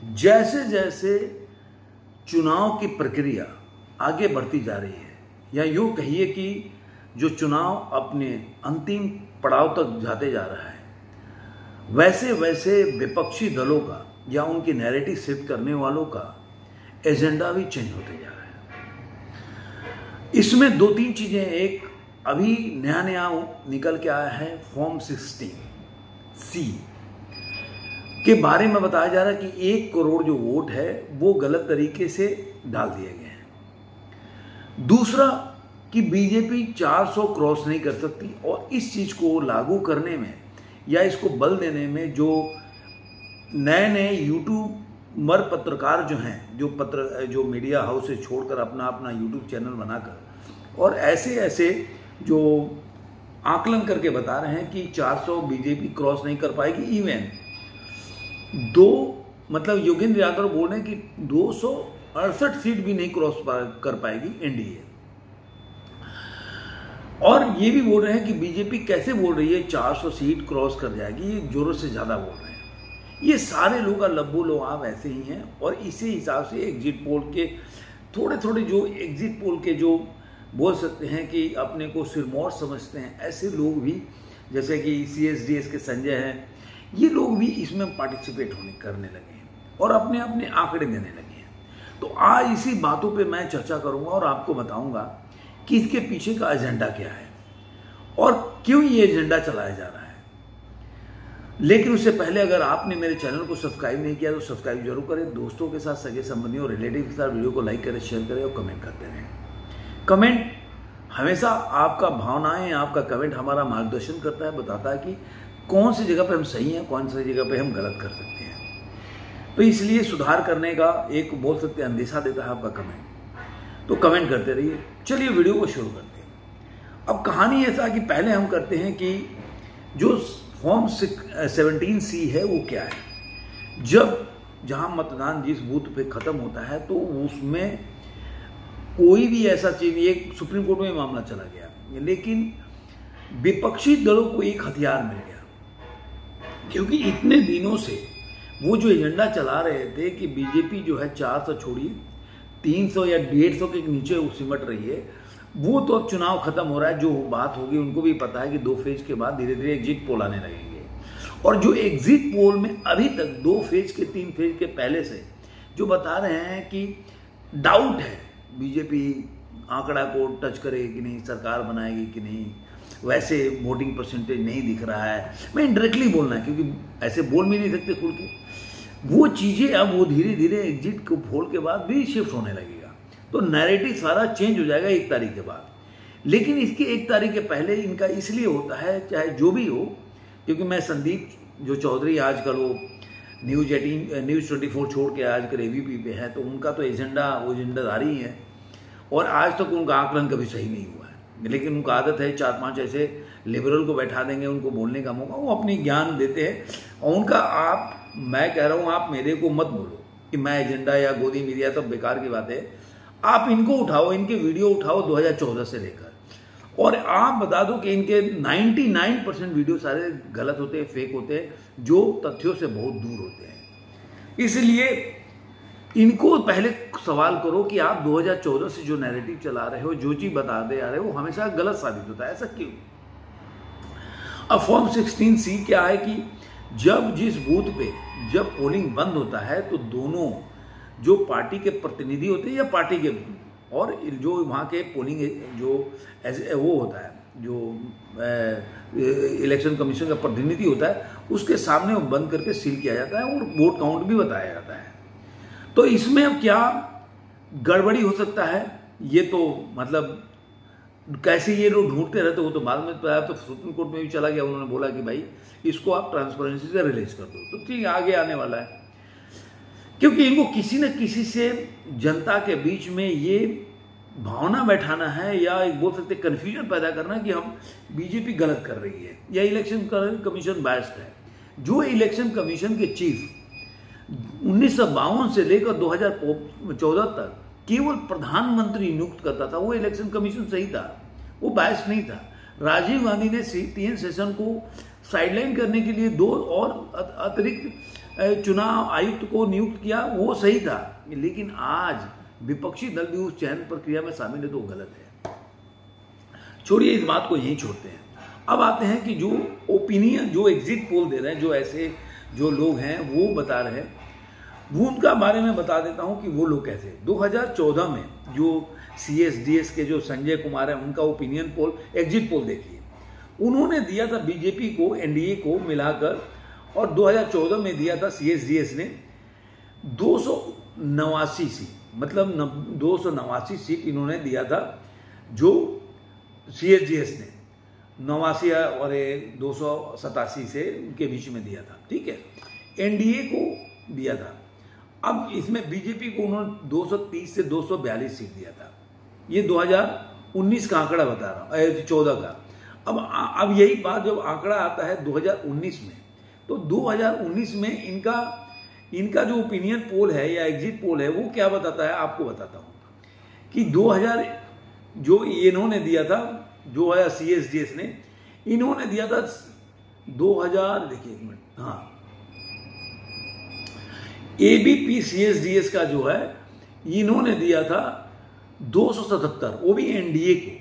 जैसे जैसे चुनाव की प्रक्रिया आगे बढ़ती जा रही है, या यूँ कहिए कि जो चुनाव अपने अंतिम पड़ाव तक जाते जा रहा है, वैसे वैसे विपक्षी दलों का या उनकी नैरेटिव सेट करने वालों का एजेंडा भी चेंज होते जा रहा है। इसमें दो तीन चीजें, एक अभी नया नया निकल के आया है, फॉर्म 16C के बारे में बताया जा रहा है कि 1 करोड़ जो वोट है वो गलत तरीके से डाल दिए गए हैं। दूसरा कि बीजेपी 400 क्रॉस नहीं कर सकती, और इस चीज को लागू करने में या इसको बल देने में जो नए नए यूट्यूबर पत्रकार जो हैं, जो मीडिया हाउस से छोड़कर अपना अपना यूट्यूब चैनल बनाकर और ऐसे ऐसे जो आकलन करके बता रहे हैं कि 400 बीजेपी क्रॉस नहीं कर पाएगी। इवन मतलब योगेंद्र यादव बोल रहे हैं कि 268 सीट भी नहीं क्रॉस कर पाएगी एनडीए, और ये भी बोल रहे हैं कि बीजेपी कैसे बोल रही है 400 सीट क्रॉस कर जाएगी, ये जोरों से ज्यादा बोल रहे हैं। ये सारे लोग का लब्बो लोहाब ऐसे ही हैं, और इसी हिसाब से एग्जिट पोल के थोड़े थोड़े जो एग्जिट पोल के जो बोल सकते हैं कि अपने को सिरमौर समझते हैं, ऐसे लोग भी जैसे कि CSDS के संजय हैं, ये लोग भी इसमें पार्टिसिपेट करने लगे हैं और अपने अपने आंकड़े देने लगे हैं। तो आज इसी बातों पे मैं चर्चा करूंगा और आपको बताऊंगा कि इसके पीछे का एजेंडा क्या है और क्यों ये एजेंडा चलाया जा रहा है। लेकिन उससे पहले अगर आपने मेरे चैनल को सब्सक्राइब नहीं किया तो सब्सक्राइब जरूर करें, दोस्तों के साथ, सगे संबंधियों, रिलेटिव के साथ वीडियो को लाइक करें, शेयर करें और कमेंट करते रहें। कमेंट हमेशा आपका भावनाएं, आपका कमेंट हमारा मार्गदर्शन करता है, बताता है कि कौन सी जगह पे हम सही हैं, कौन सी जगह पे हम गलत कर सकते हैं। तो इसलिए सुधार करने का एक बोल सकते हैं अंदेशा देता है आपका कमेंट। तो कमेंट करते रहिए। चलिए वीडियो को शुरू करते हैं। अब कहानी ऐसा कि पहले हम करते हैं कि जो फॉर्म 17C है वो क्या है। जहां मतदान जिस बूथ पे खत्म होता है तो उसमें कोई भी ऐसा चीज, एक सुप्रीम कोर्ट में मामला चला गया, लेकिन विपक्षी दलों को एक हथियार मिल गया, क्योंकि इतने दिनों से वो जो एजेंडा चला रहे थे कि बीजेपी जो है 400 छोड़िए 300 या 150 के नीचे सिमट रही है, वो तो अब चुनाव खत्म हो रहा है, जो बात होगी उनको भी पता है कि 2 फेज के बाद धीरे धीरे एग्जिट पोल आने लगेंगे। और जो एग्जिट पोल में अभी तक 2 फेज के 3 फेज के पहले से जो बता रहे हैं कि डाउट है बीजेपी आंकड़ा को टच करेगी कि नहीं, सरकार बनाएगी कि नहीं, वैसे वोटिंग परसेंटेज नहीं दिख रहा है। मैं इनडायरेक्टली बोलना है क्योंकि ऐसे बोल भी नहीं सकते खुल के। वो चीजें अब वो धीरे धीरे एग्जिट को पोल के बाद भी शिफ्ट होने लगेगा, तो नैरेटिव सारा चेंज हो जाएगा 1 तारीख के बाद। लेकिन इसके 1 तारीख के पहले इनका इसलिए होता है, चाहे जो भी हो, क्योंकि मैं संदीप जो चौधरी आजकल वो न्यूज़ 24 छोड़ के आजकल ABP पे है, तो उनका तो एजेंडाधारी है और आज तक उनका आकलन कभी सही नहीं हुआ है। लेकिन उनका आदत है 4-5 ऐसे लिबरल को बैठा देंगे, उनको बोलने का मौका, वो अपनी ज्ञान देते हैं। और उनका मैं कह रहा हूं, आप मेरे को मत बोलो कि मैं एजेंडा या गोदी मीडिया, तो बेकार की बात है। आप इनको उठाओ, इनके वीडियो उठाओ 2014 से लेकर, और आप बता दो कि इनके 99% वीडियो सारे गलत होते हैं, फेक होते हैं, जो तथ्यों से बहुत दूर होते हैं। इसलिए इनको पहले सवाल करो कि आप 2014 से जो नैरेटिव चला रहे हो, जो चीज बताते आ रहे हो, हमेशा गलत साबित होता है। ऐसा क्यों? अब फॉर्म 16C क्या है कि जिस बूथ पे जब पोलिंग बंद होता है तो दोनों जो पार्टी के प्रतिनिधि होते हैं या पार्टी के, और जो वहाँ के पोलिंग जो वो होता है, जो इलेक्शन कमीशन का प्रतिनिधि होता है, उसके सामने वो बंद करके सील किया जाता है और वोट काउंट भी बताया जाता है। तो इसमें अब क्या गड़बड़ी हो सकता है, ये तो मतलब कैसे ये लोग ढूंढते रहते, वो तो बाद में तो सुप्रीम कोर्ट में भी चला गया। उन्होंने बोला कि भाई इसको आप ट्रांसपेरेंसी से रिलीज कर दो, तो ठीक आगे आने वाला है। क्योंकि इनको किसी न किसी से जनता के बीच में ये भावना बैठाना है, या एक बोल सकते कंफ्यूजन पैदा करना कि हम बीजेपी गलत कर रही है या इलेक्शन कमीशन बायस्ड है। जो इलेक्शन कमीशन के चीफ 1952 से लेकर 2014 तक केवल प्रधानमंत्री नियुक्त करता था, वो इलेक्शन कमीशन सही था, वो बायस्ड नहीं था। राजीव गांधी ने 3 सेशन को साइडलाइन करने के लिए 2 और अतिरिक्त चुनाव आयुक्त को नियुक्त किया, वो सही था। लेकिन आज विपक्षी दल भी उस चयन प्रक्रिया में शामिल है तो वो गलत है। छोड़िए, इस बात को यहीं छोड़ते हैं। अब आते हैं कि जो ओपिनियन, जो एग्जिट पोल दे रहे हैं, जो ऐसे जो लोग हैं वो बता रहे हैं, वो उनका बारे में बता देता हूं कि वो लोग कैसे। 2014 में जो CSDS के जो संजय कुमार है, उनका ओपिनियन पोल, एग्जिट पोल देखिए, उन्होंने दिया था बीजेपी को, NDA को मिलाकर, और 2014 में दिया था CSDS ने 289 सीट, मतलब 289 सीट इन्होंने दिया था, जो CSDS ने 89 और 287 से उनके बीच में दिया था, ठीक है। NDA को दिया था। अब इसमें बीजेपी को उन्होंने 230 से 242 सीट दिया था। ये 2019 का आंकड़ा बता रहा हूँ, 14 का। अब यही बात जब आंकड़ा आता है 2019 में, तो 2019 में इनका जो ओपिनियन पोल है या एग्जिट पोल है, वो क्या बताता है आपको बताता हूँ कि 2000 जो इन्होंने दिया था, जो है CSDS ने, इन्होंने दिया था 2000, देखिए एक मिनट, हाँ, ABP CSDS का जो है, इन्होंने दिया था 277, वो भी NDA को।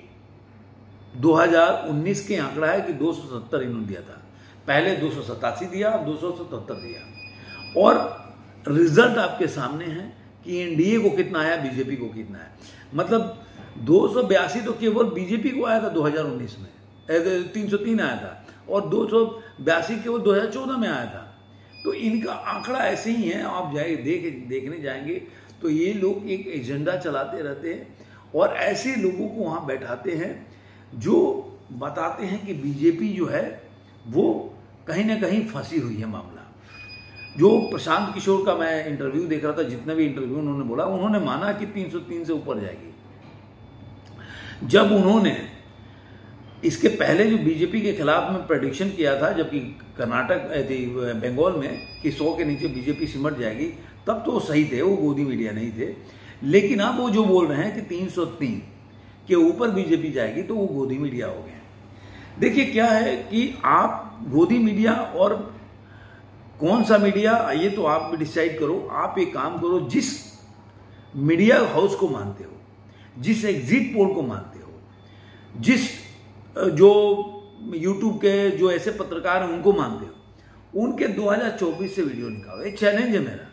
2019 के आंकड़ा है कि 270 इन्होंने दिया था, पहले 287 दिया, अब 277 दिया। और रिजल्ट आपके सामने है कि NDA को कितना आया, बीजेपी को कितना है। मतलब 282 तो केवल बीजेपी को आया था 2019 में, 303 आया था, और 282 केवल 2014 में आया था। तो इनका आंकड़ा ऐसे ही है। आप देखने जाएंगे तो ये लोग एक एजेंडा चलाते रहते हैं और ऐसे लोगों को वहां बैठाते हैं जो बताते हैं कि बीजेपी जो है वो कहीं ना कहीं फंसी हुई है मामला। जो प्रशांत किशोर का मैं इंटरव्यू देख रहा था, जितना भी इंटरव्यू उन्होंने बोला, उन्होंने माना कि 303 से ऊपर जाएगी। जब उन्होंने इसके पहले जो बीजेपी के खिलाफ में प्रेडिक्शन किया था, जबकि कर्नाटक बंगाल में कि 100 के नीचे बीजेपी सिमट जाएगी, तब तो सही थे, वो गोदी मीडिया नहीं थे। लेकिन अब वो जो बोल रहे हैं कि 303 के ऊपर बीजेपी जाएगी, तो वो गोदी मीडिया हो गया। देखिए क्या है कि आप गोदी मीडिया और कौन सा मीडिया, ये तो आप भी डिसाइड करो। आप एक काम करो, जिस मीडिया हाउस को मानते हो, जिस एग्जिट पोल को मानते हो, जिस जो यूट्यूब के जो ऐसे पत्रकार हैं उनको मानते हो, उनके 2024 से वीडियो निकालो। एक चैलेंज है मेरा,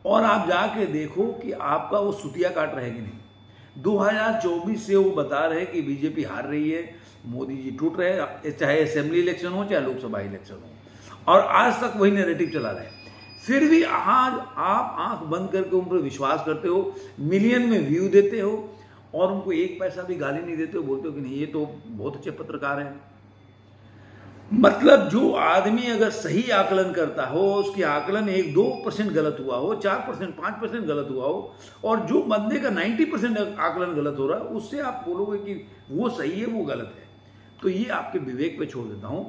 और आप जाके देखो कि आपका वो सुतिया काट रहे कि नहीं। 2024 से वो बता रहे कि बीजेपी हार रही है, मोदी जी टूट रहे हैं, चाहे असेंबली इलेक्शन हो चाहे लोकसभा इलेक्शन हो, और आज तक वही नैरेटिव चला रहे हैं। फिर भी आज आप आंख बंद करके उन पर विश्वास करते हो, मिलियन में व्यू देते हो, और उनको एक पैसा भी गाली नहीं देते हो, बोलते हो कि नहीं ये तो बहुत अच्छे पत्रकार हैं। मतलब जो आदमी अगर सही आकलन करता हो, उसकी आकलन 1-2% गलत हुआ हो, 4%, 5% गलत हुआ हो, और जो बंदे का 90% आकलन गलत हो रहा है, उससे आप बोलोगे कि वो सही है वो गलत है। तो ये आपके विवेक पे छोड़ देता हूं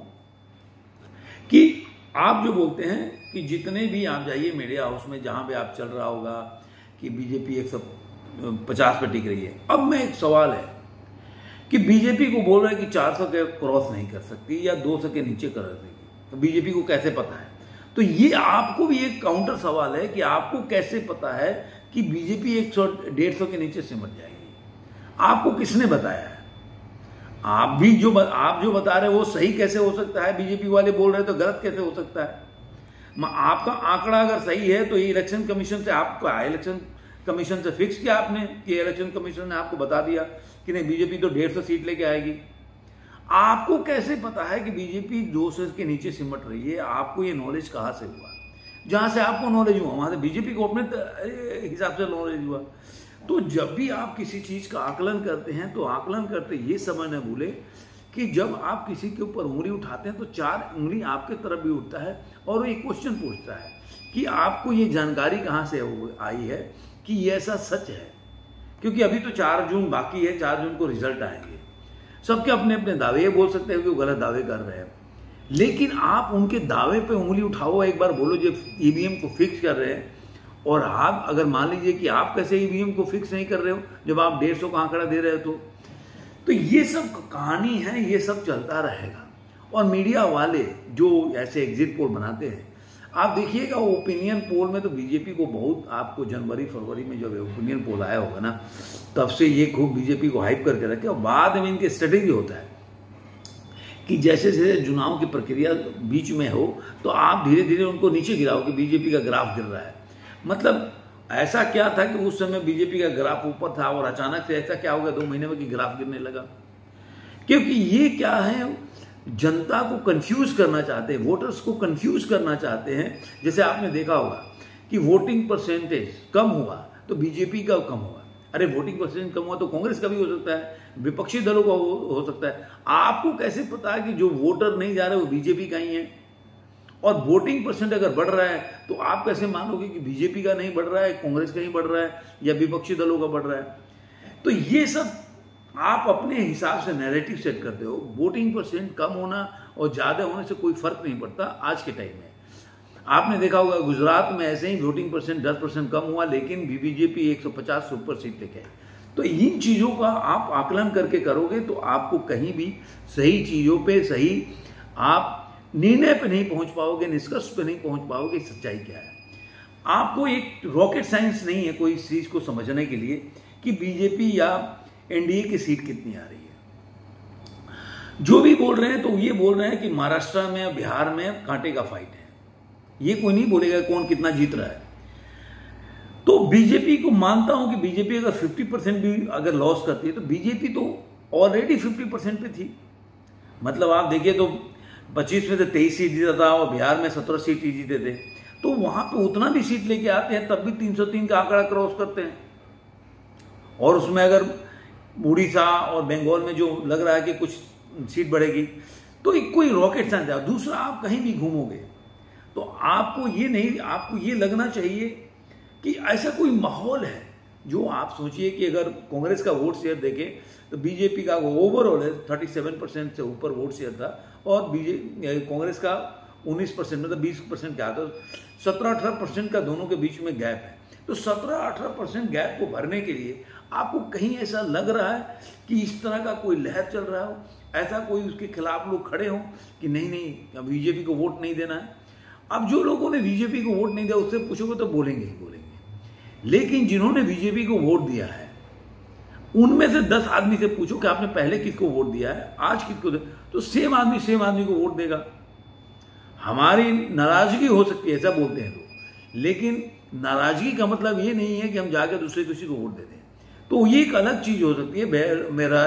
कि आप जो बोलते हैं कि जितने भी आप जाइए मीडिया हाउस में, जहां पे आप चल रहा होगा कि बीजेपी 150 पे टिक रही है। अब मैं एक सवाल है कि बीजेपी को बोल रहा है कि 400 के क्रॉस नहीं कर सकती या 200 के नीचे कर देगी, तो बीजेपी को कैसे पता है? तो ये आपको भी एक काउंटर सवाल है कि आपको कैसे पता है कि बीजेपी 100-150 के नीचे सिमट जाएगी? आपको किसने बताया है? आप जो बता रहे हो वो सही कैसे हो सकता है? बीजेपी वाले बोल रहे तो गलत कैसे हो सकता है? आपका आंकड़ा अगर सही है तो इलेक्शन कमीशन से, आपका इलेक्शन कमीशन से फिक्स किया आपने कि इलेक्शन कमीशन ने आपको बता दिया कि नहीं बीजेपी तो 150 सीट लेके आएगी। आपको कैसे पता है कि बीजेपी 200 के नीचे सिमट रही है? आपको ये नॉलेज कहां से हुआ? जहां से आपको नॉलेज हुआ वहां से बीजेपी को अपने हिसाब से नॉलेज हुआ। तो जब भी आप किसी चीज का आकलन करते हैं तो आकलन करते ये समझ न भूले कि जब आप किसी के ऊपर उंगली उठाते हैं तो 4 उंगली आपके तरफ भी उठता है और वो एक क्वेश्चन पूछता है कि आपको ये जानकारी कहां से आई है कि ये ऐसा सच है। क्योंकि अभी तो 4 जून बाकी है, 4 जून को रिजल्ट आएंगे। सबके अपने अपने दावे, ये बोल सकते हैं कि वो गलत दावे कर रहे हैं, लेकिन आप उनके दावे पे उंगली उठाओ, एक बार बोलो जब ईवीएम को फिक्स कर रहे हैं। और आप अगर मान लीजिए कि आप कैसे ईवीएम को फिक्स नहीं कर रहे हो जब आप 150 का आंकड़ा दे रहे हो, तो ये सब कहानी है, ये सब चलता रहेगा। और मीडिया वाले जो ऐसे एग्जिट पोल बनाते हैं, आप देखिएगा ओपिनियन पोल में तो बीजेपी को बहुत, आपको जनवरी फरवरी में जब ओपिनियन पोल आया होगा ना, तब से ये खूब बीजेपी को हाइप करके रखे। और बाद में इनके स्ट्रेटेजी होता है कि जैसे जैसे चुनाव की प्रक्रिया बीच में हो तो आप धीरे धीरे उनको नीचे गिराओ कि बीजेपी का ग्राफ गिर रहा है। मतलब ऐसा क्या था कि उस समय बीजेपी का ग्राफ ऊपर था और अचानक से ऐसा क्या हो गया 2 महीने में कि ग्राफ गिरने लगा? क्योंकि ये क्या है, जनता को कंफ्यूज करना चाहते हैं, वोटर्स को कंफ्यूज करना चाहते हैं। जैसे आपने देखा होगा कि वोटिंग परसेंटेज कम हुआ तो बीजेपी का कम हुआ। अरे वोटिंग परसेंटेज कम हुआ तो कांग्रेस का भी हो सकता है, विपक्षी दलों का हो सकता है। आपको कैसे पता है कि जो वोटर नहीं जा रहे वो बीजेपी का ही है? और वोटिंग परसेंट अगर बढ़ रहा है तो आप कैसे मानोगे कि बीजेपी का नहीं बढ़ रहा है, कांग्रेस का ही बढ़ रहा है या विपक्षी दलों का बढ़ रहा है? तो ये सब आप अपने हिसाब से नैरेटिव सेट करते हो। वोटिंग परसेंट कम होना और ज्यादा होने से कोई फर्क नहीं पड़ता आज के टाइम में। आपने देखा होगा गुजरात में ऐसे ही वोटिंग परसेंट 10% कम हुआ, लेकिन बीजेपी 150 से ऊपर सीट लेके आई। तो इन चीजों का आप आकलन करके करोगे तो आपको कहीं भी सही चीजों पे सही आप निर्णय पे नहीं पहुंच पाओगे, निष्कर्ष पे नहीं पहुंच पाओगे सच्चाई क्या है। आपको एक रॉकेट साइंस नहीं है कोई इस चीज को समझने के लिए कि बीजेपी या एनडीए की सीट कितनी आ रही है। जो भी बोल रहे हैं तो ये बोल रहे हैं कि महाराष्ट्र में बिहार में कांटे का फाइट है, ये कोई नहीं बोलेगा कौन कितना जीत रहा है। तो बीजेपी को मानता हूं कि बीजेपी अगर 50% भी अगर लॉस करती है तो बीजेपी तो ऑलरेडी 50% पे थी। मतलब आप देखिए तो 25 में से 23 सीट जीता था और बिहार में 17 सीट ही जीते थे। तो वहां पे उतना भी सीट लेके आते हैं तब भी 303 का आंकड़ा क्रॉस करते हैं। और उसमें अगर उड़ीसा और बंगाल में जो लग रहा है कि कुछ सीट बढ़ेगी तो एक कोई रॉकेट साइंस है। दूसरा, आप कहीं भी घूमोगे तो आपको ये लगना चाहिए कि ऐसा कोई माहौल है जो आप सोचिए कि अगर कांग्रेस का वोट शेयर देखें तो बीजेपी का ओवरऑल 37% से ऊपर वोट शेयर था और कांग्रेस का 19%, मतलब 20% क्या था, 17-18% का दोनों के बीच में गैप है। तो 17-18% गैप को भरने के लिए आपको कहीं ऐसा लग रहा है कि इस तरह का कोई लहर चल रहा हो, ऐसा कोई उसके खिलाफ लोग खड़े हों कि नहीं बीजेपी को वोट नहीं देना है। अब जो लोगों ने बीजेपी को वोट नहीं दिया उससे पूछोगे तो बोलेंगे ही बोलेंगे, लेकिन जिन्होंने बीजेपी को वोट दिया है उनमें से 10 आदमी से पूछो कि आपने पहले किसको वोट दिया है, आज किसको दे, तो सेम आदमी को वोट देगा। हमारी नाराजगी हो सकती है ऐसा बोलते हैं लोग, लेकिन नाराजगी का मतलब ये नहीं है कि हम जाकर दूसरे किसी को वोट दे दें। तो ये एक अलग चीज हो सकती है। मेरा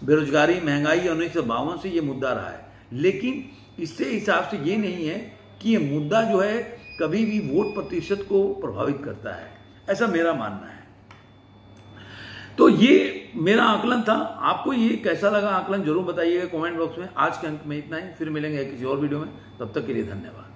बेरोजगारी, महंगाई 1952 से ये मुद्दा रहा है, लेकिन इससे हिसाब से ये नहीं है कि ये मुद्दा जो है कभी भी वोट प्रतिशत को प्रभावित करता है, ऐसा मेरा मानना है। तो ये मेरा आकलन था। आपको ये कैसा लगा आकलन जरूर बताइएगा कमेंट बॉक्स में। आज के अंक में इतना ही, फिर मिलेंगे किसी और वीडियो में, तब तक के लिए धन्यवाद।